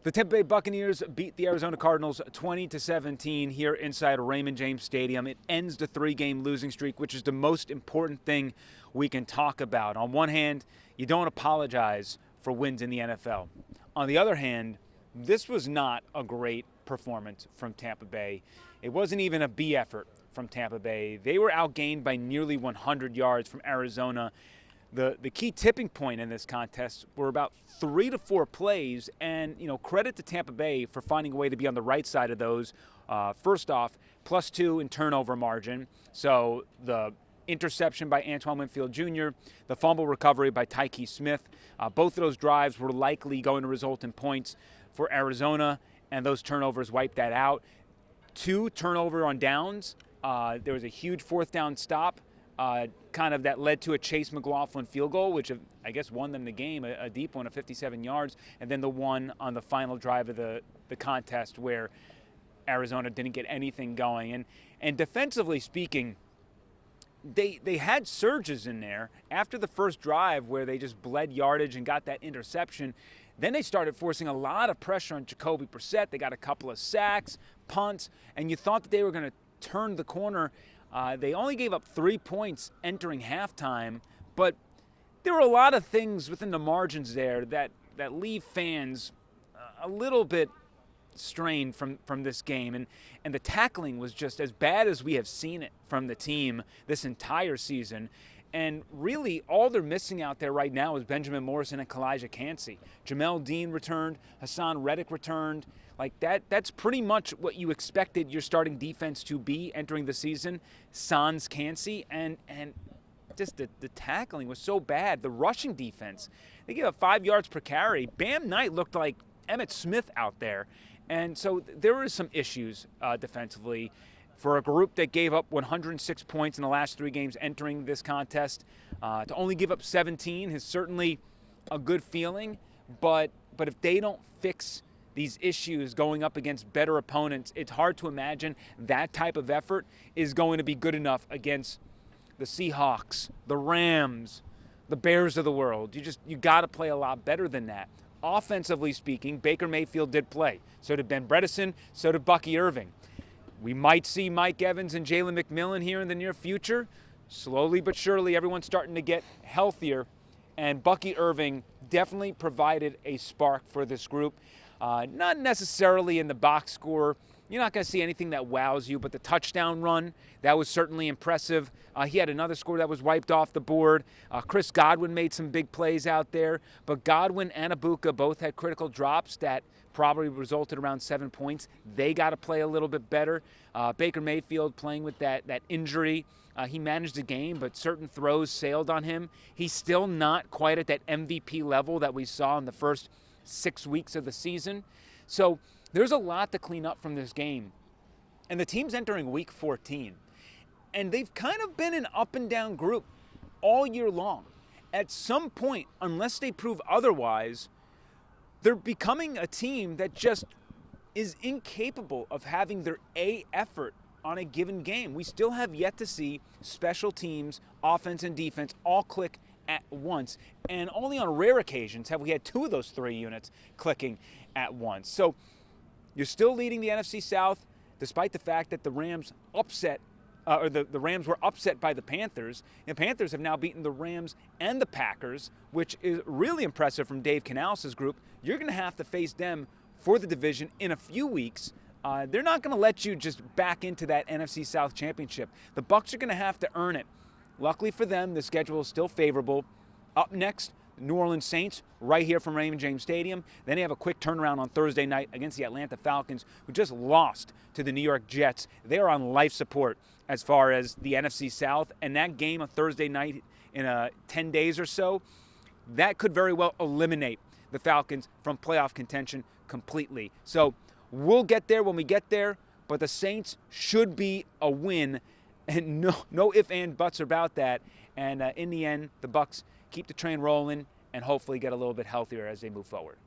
The Tampa Bay Buccaneers beat the Arizona Cardinals 20-17 here inside Raymond James Stadium. It ends the three-game losing streak, which is the most important thing we can talk about. On one hand, you don't apologize for wins in the NFL. On the other hand, this was not a great performance from Tampa Bay. It wasn't even a B effort from Tampa Bay. They were outgained by nearly 100 yards from Arizona. The key tipping point in this contest were about 3 to 4 plays, and credit to Tampa Bay for finding a way to be on the right side of those. First off, +2 in turnover margin. So the interception by Antoine Winfield Jr., the fumble recovery by Tyke Smith, both of those drives were likely going to result in points for Arizona, and those turnovers wiped that out. 2 turnover on downs. There was a huge fourth down stop. That led to a Chase McLaughlin field goal, which I guess won them the game, a deep one of 57 yards, and then the one on the final drive of the contest where Arizona didn't get anything going. And defensively speaking, they had surges in there after the first drive where they just bled yardage and got that interception. Then they started forcing a lot of pressure on Jacoby Brissett. They got a couple of sacks, punts, and you thought that they were going to turn the corner. They only gave up 3 points entering halftime, but there were a lot of things within the margins there that leave fans a little bit strained from this game. And the tackling was just as bad as we have seen it from the team this entire season. And really, all they're missing out there right now is Benjamin Morrison and Kalijah Kancey. Jamel Dean returned. Hassan Reddick returned. That's pretty much what you expected your starting defense to be entering the season. Sans Kancey, and just the tackling was so bad. The rushing defense, they gave up 5 yards per carry. Bam Knight looked like Emmitt Smith out there. And so there were some issues defensively. For a group that gave up 106 points in the last 3 games entering this contest, to only give up 17 is certainly a good feeling. But if they don't fix these issues going up against better opponents, it's hard to imagine that type of effort is going to be good enough against the Seahawks, the Rams, the Bears of the world. You got to play a lot better than that. Offensively speaking, Baker Mayfield did play. So did Ben Bredeson. So did Bucky Irving. We might see Mike Evans and Jalen McMillan here in the near future. Slowly but surely, everyone's starting to get healthier, and Bucky Irving definitely provided a spark for this group. Not necessarily in the box score. You're not going to see anything that wows you, but the touchdown run, that was certainly impressive. He had another score that was wiped off the board. Chris Godwin made some big plays out there, but Godwin and Ibuka both had critical drops that probably resulted around 7 points. They got to play a little bit better. Baker Mayfield playing with that injury. He managed the game, but certain throws sailed on him. He's still not quite at that MVP level that we saw in the first 6 weeks of the season. So there's a lot to clean up from this game. And the team's entering week 14. And they've kind of been an up and down group all year long. At some point, unless they prove otherwise, they're becoming a team that just is incapable of having their A effort on a given game. We still have yet to see special teams, offense and defense all click at once, and only on rare occasions have we had 2 of those 3 units clicking at once. So you're still leading the NFC South, despite the fact that the Rams the Rams were upset by the Panthers. And Panthers have now beaten the Rams and the Packers, which is really impressive from Dave Canales' group. You're going to have to face them for the division in a few weeks. They're not going to let you just back into that NFC South championship. The Bucs are going to have to earn it. Luckily for them, the schedule is still favorable. Up next, the New Orleans Saints, right here from Raymond James Stadium. Then they have a quick turnaround on Thursday night against the Atlanta Falcons, who just lost to the New York Jets. They are on life support as far as the NFC South. And that game on Thursday night in 10 days or so, that could very well eliminate the Falcons from playoff contention completely. So we'll get there when we get there, but the Saints should be a win. And no ifs and buts about that. And in the end, the Bucs keep the train rolling and hopefully get a little bit healthier as they move forward.